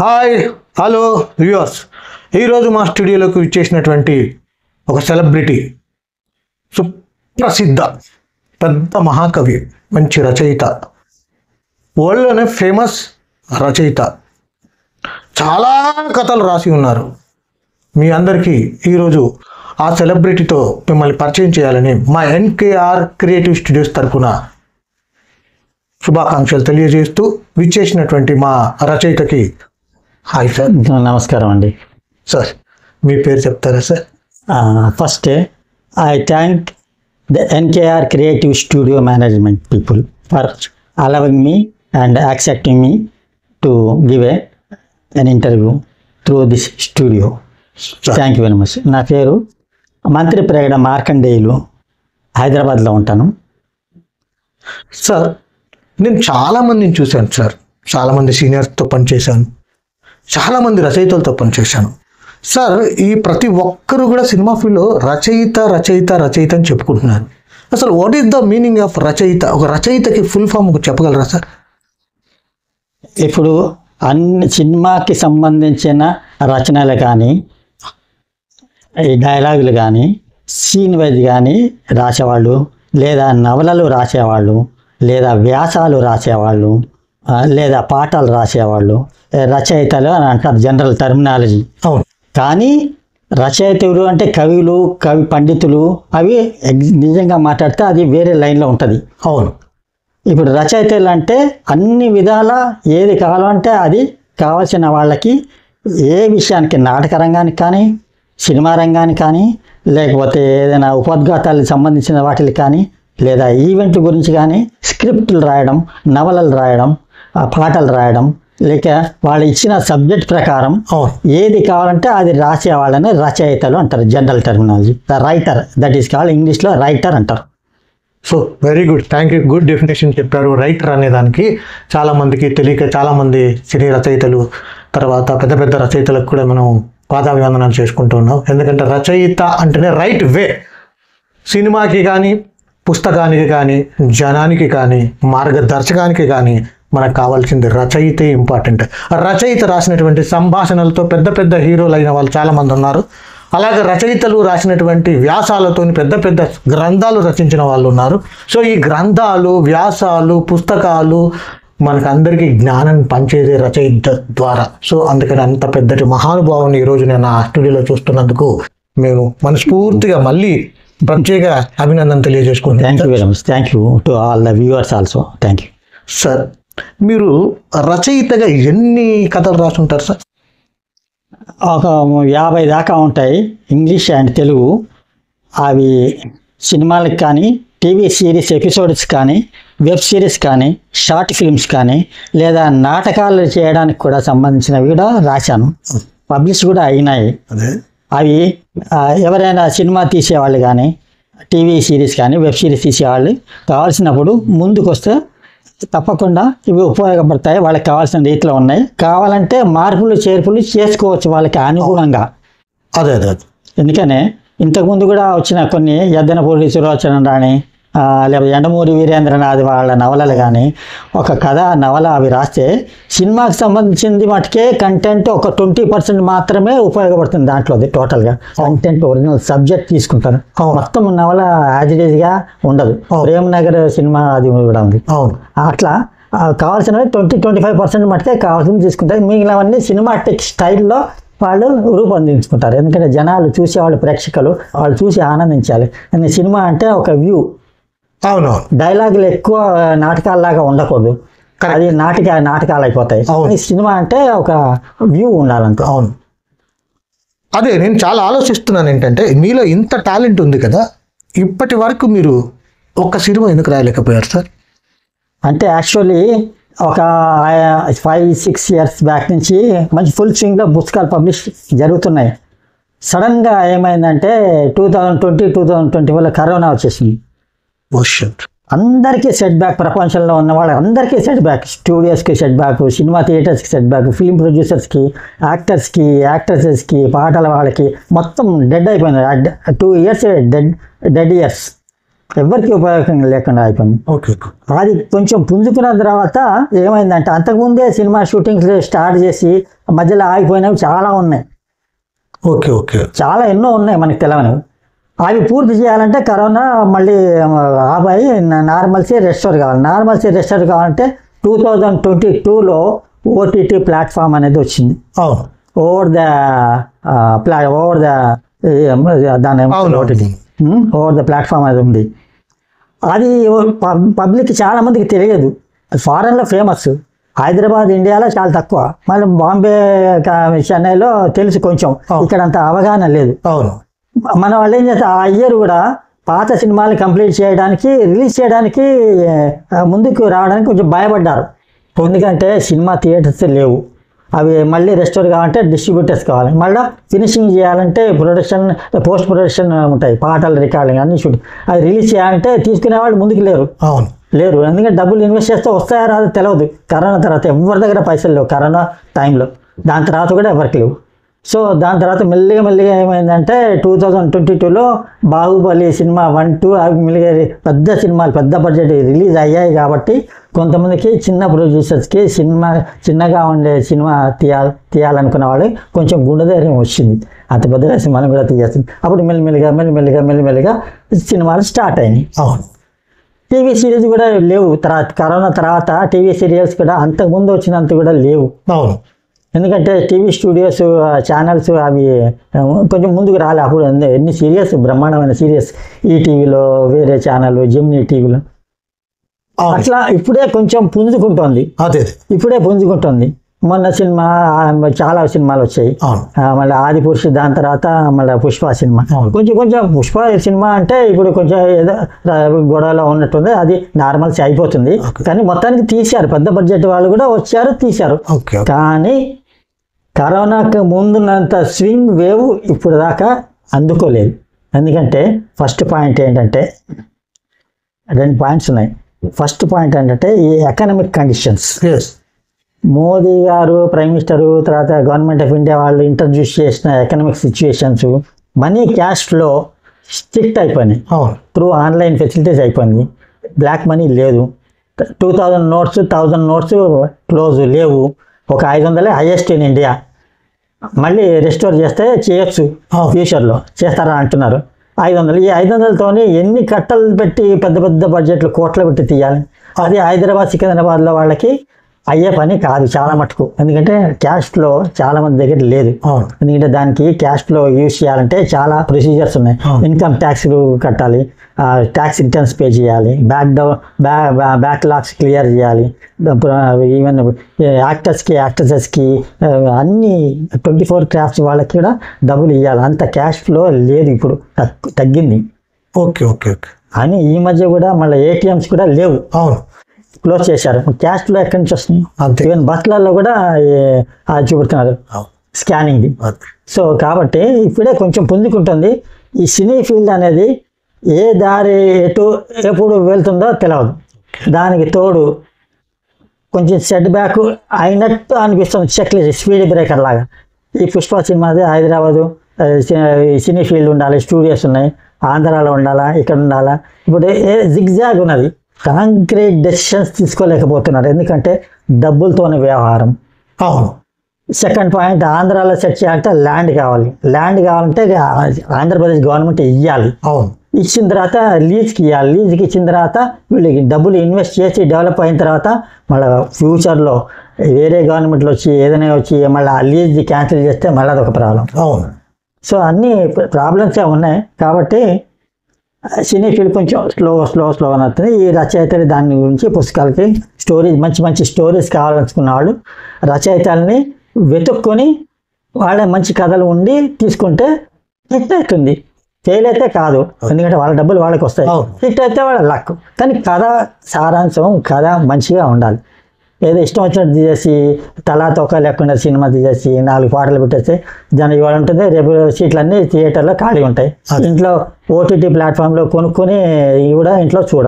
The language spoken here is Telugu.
హాయ్ హలో వ్యూవర్స్, ఈరోజు మా స్టూడియోలోకి విచ్చేసినటువంటి ఒక సెలబ్రిటీ, సుప్రసిద్ధ పెద్ద మహాకవి, మంచి రచయిత, వరల్డ్లోనే ఫేమస్ రచయిత, చాలా కథలు రాసి ఉన్నారు. మీ అందరికీ ఈరోజు ఆ సెలబ్రిటీతో మిమ్మల్ని పరిచయం చేయాలని మా ఎన్కేఆర్ క్రియేటివ్ స్టూడియోస్ తరఫున శుభాకాంక్షలు తెలియజేస్తూ విచ్చేసినటువంటి మా రచయితకి హాయ్ సార్. నమస్కారం అండి. సార్ మీ పేరు చెప్తారా sir? First I thank the NKR creative studio management people for allowing me and accepting me to give an interview through this studio. Thank you very much. నా పేరు మంత్రి ప్రేగడ మార్కండేయులు, హైదరాబాద్లో ఉంటాను. సార్, నేను చాలామందిని చూశాను సార్, చాలామంది సీనియర్స్తో పనిచేశాను, చాలామంది రచయితలతో పనిచేశాను సార్. ఈ ప్రతి ఒక్కరు కూడా సినిమా ఫీల్డ్లో రచయిత రచయిత రచయిత అని చెప్పుకుంటున్నారు. అసలు what is the meaning of రచయిత? ఒక రచయితకి ఫుల్ ఫామ్ చెప్పగలరా సార్? ఇప్పుడు అన్ని సినిమాకి సంబంధించిన రచనలు కానీ, ఈ డైలాగులు కానీ, సీన్ వైజ్ కానీ రాసేవాళ్ళు, లేదా నవలలు రాసేవాళ్ళు, లేదా వ్యాసాలు రాసేవాళ్ళు, లేదా పాఠాలు రాసేవాళ్ళు రచయితలు అని అంటారు, జనరల్ టర్మినాలజీ. అవును. కానీ రచయితలు అంటే కవులు, కవి పండితులు, అవి నిజంగా మాట్లాడితే అది వేరే లైన్లో ఉంటుంది. అవును. ఇప్పుడు రచయితలు అంటే అన్ని విధాల ఏది కావాలంటే అది కావాల్సిన వాళ్ళకి, ఏ విషయానికి, నాటక రంగానికి కానీ, సినిమా రంగానికి కానీ, లేకపోతే ఏదైనా ఉపోద్ఘాతాలకు సంబంధించిన వాటికి కానీ, లేదా ఈవెంట్ గురించి కానీ స్క్రిప్టులు రాయడం, నవలలు రాయడం, పాటలు రాయడం, లేక వాళ్ళు ఇచ్చిన సబ్జెక్ట్ ప్రకారం ఏది కావాలంటే అది రాసే వాళ్ళని రచయితలు అంటారు, general terminology. The writer, that is called ఇంగ్లీష్లో రైటర్ అంటారు. So very good, thank you. Good definition చెప్పారు. రైటర్ అనే దానికి చాలామందికి తెలియక చాలామంది సినీ రచయితలు, తర్వాత పెద్ద పెద్ద రచయితలకు కూడా మనం పాదాభివందనాలు చేసుకుంటూ ఉన్నాం. ఎందుకంటే రచయిత అంటేనే రైట్ వే. సినిమాకి కానీ, పుస్తకానికి కానీ, జనానికి కానీ, మార్గదర్శకానికి కానీ మనకు కావాల్సింది రచయితే ఇంపార్టెంట్. రచయిత రాసినటువంటి సంభాషణలతో పెద్ద పెద్ద హీరోలు అయిన వాళ్ళు చాలామంది ఉన్నారు. అలాగే రచయితలు రాసినటువంటి వ్యాసాలతో పెద్ద పెద్ద గ్రంథాలు రచించిన వాళ్ళు ఉన్నారు. సో ఈ గ్రంథాలు, వ్యాసాలు, పుస్తకాలు మనకు అందరికీ జ్ఞానాన్ని పంచేదే రచయిత ద్వారా. సో అందుకని అంత పెద్దటి మహానుభావుని ఈరోజు నేను ఆ స్టూడియోలో చూస్తున్నందుకు మేము మనస్ఫూర్తిగా మళ్ళీ ప్రత్యేక అభినందన తెలియజేసుకుంటాం. Thank you very much. Thank you to all the viewers also. Thank you sir. మీరు రచయితగా ఎన్ని కథలు రాసుంటారు సార్? ఒక 50 దాకా ఉంటాయి, ఇంగ్లీష్ అండ్ తెలుగు. అవి సినిమాలకు కానీ, టీవీ సిరీస్ ఎపిసోడ్స్ కానీ, వెబ్ సిరీస్ కానీ, షార్ట్ ఫిల్మ్స్ కానీ, లేదా నాటకాలు చేయడానికి కూడా సంబంధించినవి కూడా రాశాను. పబ్లిష్ కూడా అయినాయి. అవి ఎవరైనా సినిమా తీసేవాళ్ళు కానీ, టీవీ సిరీస్ కానీ, వెబ్ సిరీస్ తీసేవాళ్ళు కావాల్సినప్పుడు ముందుకు వస్తే తప్పకుండా ఇవి ఉపయోగపడతాయి. వాళ్ళకి కావాల్సిన రీతిలో ఉన్నాయి. కావాలంటే మార్పులు చేర్పులు చేసుకోవచ్చు వాళ్ళకి అనుగుణంగా. అదే అదే. ఎందుకనే ఇంతకుముందు కూడా వచ్చిన కొన్ని యద్దనపూడి సులోచన రాణి, లేకపోతే ఎండమూరి వీరేంద్రనాథ్ వాళ్ళ నవలలు కానీ, ఒక కథ నవల అవి రాస్తే సినిమాకి సంబంధించింది మటుకే కంటెంట్ ఒక 20% మాత్రమే ఉపయోగపడుతుంది. దాంట్లో టోటల్గా కంటెంట్ ఒరిజినల్ సబ్జెక్ట్ తీసుకుంటారు. మొత్తం నవల యాజ్ ఇట్ ఈజ్గా ఉండదు. ప్రేమ్ నగర్ సినిమా అది కూడా ఉంది. అట్లా కావాల్సినవి 20-25% మటుకే కావాల్సింది తీసుకుంటారు. మిగిలినవన్నీ సినిమాటిక్ స్టైల్లో వాళ్ళు రూపొందించుకుంటారు. ఎందుకంటే జనాలు చూసేవాళ్ళు, ప్రేక్షకులు వాళ్ళు చూసి ఆనందించాలి. అండ్ సినిమా అంటే ఒక వ్యూ. అవును. డైలాగులు ఎక్కువ నాటకాలలాగా ఉండకూడదు, అది నాటకాలు అయిపోతాయి. సినిమా అంటే ఒక వ్యూ ఉండాలంటే. అవును. అదే నేను చాలా ఆలోచిస్తున్నాను ఏంటంటే, మీలో ఇంత టాలెంట్ ఉంది కదా, ఇప్పటి వరకు మీరు ఒక్క సినిమా ఎందుకు రాయలేకపోయారు సార్? అంటే యాక్చువల్లీ ఒక 5-6 ఇయర్స్ బ్యాక్ నుంచి మంచి ఫుల్ స్వింగ్లో పుస్తకాలు పబ్లిష్ జరుగుతున్నాయి. సడన్గా ఏమైందంటే 2020-2021 కరోనా వచ్చేసింది. అందరికీ సెట్ బ్యాక్, ప్రపంచంలో ఉన్న వాళ్ళ అందరికీ సెట్ బ్యాక్. స్టూడియోస్కి సెట్ బ్యాక్, సినిమా థియేటర్స్కి సెట్ బ్యాక్, ఫిల్మ్ ప్రొడ్యూసర్స్కి, యాక్టర్స్కి, యాక్ట్రెసెస్కి, పాటల వాళ్ళకి మొత్తం డెడ్ అయిపోయింది. 2 ఇయర్స్ డెడ్ ఇయర్స్. ఎవరికి ఉపయోగం లేకుండా అయిపోయింది. ఓకే. అది కొంచెం పుంజుకున్న తర్వాత ఏమైందంటే అంతకుముందే సినిమా షూటింగ్స్ స్టార్ట్ చేసి మధ్యలో ఆగిపోయినవి చాలా ఉన్నాయి. ఓకే. ఓకే. చాలా ఎన్నో ఉన్నాయి మనకు తెలవనివి. అవి పూర్తి చేయాలంటే కరోనా మళ్ళీ ఆబాయి నార్మల్సీ రెస్టోర్ కావాలి. నార్మల్సీ రెస్టోర్ కావాలంటే 2022లో ఓటీటీ ప్లాట్ఫామ్ అనేది వచ్చింది. అవును. ఓవర్ ద దాని ఓటీటీ ఓవర్ ద ప్లాట్ఫామ్ అనేది ఉంది. అది పబ్లిక్ చాలా మందికి తెలియదు. ఫారెన్లో ఫేమస్, హైదరాబాద్ ఇండియాలో చాలా తక్కువ. మళ్ళీ బాంబే చెన్నైలో తెలుసు కొంచెం, ఇక్కడ అంత అవగాహన లేదు. అవును. మన వాళ్ళు ఏం చేస్తారు, ఆ ఇయర్ కూడా పాత సినిమాలు కంప్లీట్ చేయడానికి, రిలీజ్ చేయడానికి ముందుకు రావడానికి కొంచెం భయపడ్డారు. ఎందుకంటే సినిమా థియేటర్స్ లేవు, అవి మళ్ళీ రెస్టోర్ కావాలంటే డిస్ట్రిబ్యూటర్స్ కావాలి, మళ్ళీ ఫినిషింగ్ చేయాలంటే ప్రొడక్షన్, పోస్ట్ ప్రొడక్షన్ ఉంటాయి, పాటలు రికార్డింగ్ అన్ని షూటింగ్. అది రిలీజ్ చేయాలంటే తీసుకునే వాళ్ళు ముందుకు లేరు. అవును. లేరు, ఎందుకంటే డబ్బులు ఇన్వెస్ట్ చేస్తే వస్తాయో రాదో తెలియదు. కరోనా తర్వాత ఎవరి దగ్గర పైసలు లేవు, కరోనా టైంలో. దాని తర్వాత కూడా ఎవరికి లేవు. సో దాని తర్వాత మెల్లిగా ఏమైందంటే 2022లో బాహుబలి సినిమా 1, 2 అవి మెల్లిగా పెద్ద సినిమాలు, పెద్ద బడ్జెట్ రిలీజ్ అయ్యాయి. కాబట్టి కొంతమందికి, చిన్న ప్రొడ్యూసర్స్కి చిన్నగా ఉండే సినిమా తీయాలనుకున్న వాళ్ళు కొంచెం గుండె ధైర్యం వచ్చింది. అంత పెద్దగా సినిమాను కూడా తీయాల్సింది. అప్పుడు మెల్లిమెల్లిగా సినిమాలు స్టార్ట్ అయినాయి. అవును. టీవీ సిరీస్ కూడా లేవు. తర్వాత కరోనా తర్వాత టీవీ సీరియల్స్ కూడా అంతకుముందు వచ్చినంత కూడా లేవు. అవును. ఎందుకంటే టీవీ స్టూడియోస్, ఛానల్స్ అవి కొంచెం ముందుకు రాలే. అప్పుడు ఎన్ని సీరియల్స్, బ్రహ్మాండమైన సీరియల్స్ ఈటీవీలో, వేరే ఛానల్ జెమినీ టీవీలో. అట్లా ఇప్పుడే కొంచెం పుంజుకుంటుంది. ఇప్పుడే పుంజుకుంటుంది. మొన్న సినిమా, చాలా సినిమాలు వచ్చాయి. మళ్ళీ ఆదిపురుషు, దాని తర్వాత మళ్ళీ పుష్ప సినిమా. కొంచెం పుష్ప సినిమా అంటే ఇప్పుడు కొంచెం ఏదో గొడవలో ఉన్నట్టుంది, అది నార్మల్స్ అయిపోతుంది. కానీ మొత్తానికి తీశారు, పెద్ద బడ్జెట్ వాళ్ళు కూడా వచ్చారు, తీశారు. కానీ కరోనాకు ముందున్నంత స్వింగ్ వేవ్ ఇప్పుడు దాకా అందుకోలేదు. ఎందుకంటే ఫస్ట్ పాయింట్ ఏంటంటే, 2 పాయింట్స్ ఉన్నాయి. ఫస్ట్ పాయింట్ ఏంటంటే ఈ ఎకనామిక్ కండిషన్స్. మోదీ గారు, ప్రైమ్ మినిస్టరు, తర్వాత గవర్నమెంట్ ఆఫ్ ఇండియా వాళ్ళు ఇంట్రడ్యూస్ చేసిన economic situations, money cash flow strict అయిపోయినాయి. త్రూ ఆన్లైన్ ఫెసిలిటీస్ అయిపోయింది. బ్లాక్ మనీ లేదు. 2000 నోట్స్, 1000 నోట్స్ క్లోజ్ లేవు. ఒక 500 హైయెస్ట్ ఇన్ ఇండియా. మళ్ళీ రెస్టోర్ చేస్తే చేయొచ్చు, ఫ్యూచర్లో చేస్తారా అంటున్నారు. 500, ఈ 500తోని ఎన్ని కట్టలు పెట్టి పెద్ద బడ్జెట్లు కోట్లు పెట్టి తీయాలి. అది హైదరాబాద్, సికింద్రాబాద్లో వాళ్ళకి అయ్యే పని కాదు చాలా మటుకు. ఎందుకంటే క్యాష్ ఫ్లో చాలా మంది దగ్గర లేదు. ఎందుకంటే దానికి క్యాష్ ఫ్లో యూజ్ చేయాలంటే చాలా ప్రొసీజర్స్ ఉన్నాయి. ఇన్కమ్ ట్యాక్స్ కట్టాలి, ట్యాక్స్ రిటర్న్స్ పే చేయాలి, బ్యాక్లాగ్స్ క్లియర్ చేయాలి, ఈవెన్ యాక్టర్సెస్కి అన్ని 24 క్రాఫ్ట్స్ వాళ్ళకి కూడా డబ్బులు ఇవ్వాలి. అంత క్యాష్ ఫ్లో లేదు, ఇప్పుడు తగ్గింది. ఓకే. అని ఈ మధ్య కూడా మళ్ళీ ఏటీఎంస్ కూడా లేవు, క్లోజ్ చేశారు. క్యాష్ ఫ్లో ఎక్కడి నుంచి వస్తుంది? ఈవెన్ బస్సులలో కూడా చూపుతున్నారు స్కానింగ్. సో కాబట్టి ఇప్పుడే కొంచెం పుంజుకుంటుంది. ఈ సినీ ఫీల్డ్ అనేది ఏ దారి ఎప్పుడు వెళ్తుందో తెలియదు. దానికి తోడు కొంచెం సెట్ బ్యాక్ అయినట్టు అనిపిస్తుంది, స్పీడ్ బ్రేకర్ లాగా. ఈ పుష్ప సినిమాది హైదరాబాదు సినీ ఫీల్డ్ ఉండాలి, స్టూడియోస్ ఉన్నాయి, ఆంధ్రాలో ఉండాలా, ఇక్కడ ఉండాలా. ఇప్పుడు జిగ్జాగ్ ఉన్నది, కాంక్రీట్ డెసిషన్స్ తీసుకోలేకపోతున్నారు. ఎందుకంటే డబ్బులతోనే వ్యవహారం. సెకండ్ పాయింట్, ఆంధ్రాలో సెట్ చేయాలంటే ల్యాండ్ కావాలంటే ఆంధ్రప్రదేశ్ గవర్నమెంట్ ఇవ్వాలి. ఇచ్చిన తర్వాత లీజ్కి ఇవ్వాలి. లీజ్కి ఇచ్చిన తర్వాత వీళ్ళకి డబ్బులు ఇన్వెస్ట్ చేసి డెవలప్ అయిన తర్వాత మళ్ళీ ఫ్యూచర్లో వేరే గవర్నమెంట్లో వచ్చి ఏదైనా వచ్చి మళ్ళీ ఆ లీజ్ క్యాన్సిల్ చేస్తే మళ్ళీ అదొక ప్రాబ్లం. సో అన్ని ప్రాబ్లమ్సే ఉన్నాయి. కాబట్టి సినీ ఫీల్డ్ కొంచెం స్లో అని వస్తుంది. ఈ రచయితలు దాని గురించి పుస్తకాలకి మంచి స్టోరీస్ కావాలనుకున్న వాళ్ళు రచయితల్ని వెతుక్కొని వాళ్ళ మంచి కథలు ఉండి తీసుకుంటే హిట్ అవుతుంది. ఫెయిల్ అయితే కాదు, ఎందుకంటే వాళ్ళ డబ్బులు వాళ్ళకి వస్తాయి. హిట్ అయితే వాళ్ళ లక్. కానీ కథ సారాంశం, కథ మంచిగా ఉండాలి. ఏదో ఇష్టం వచ్చినట్టు తీసేసి తలా తోక లేకుండా సినిమా తీసేసి 4 పాటలు పెట్టేస్తే జనం ఇవాళ ఉంటుంది, రేపు సీట్లన్నీ థియేటర్లో ఖాళీ ఉంటాయి. ఇంట్లో ఓటీటీ ప్లాట్ఫామ్లో కొనుక్కొని కూడా ఇంట్లో చూడాలి.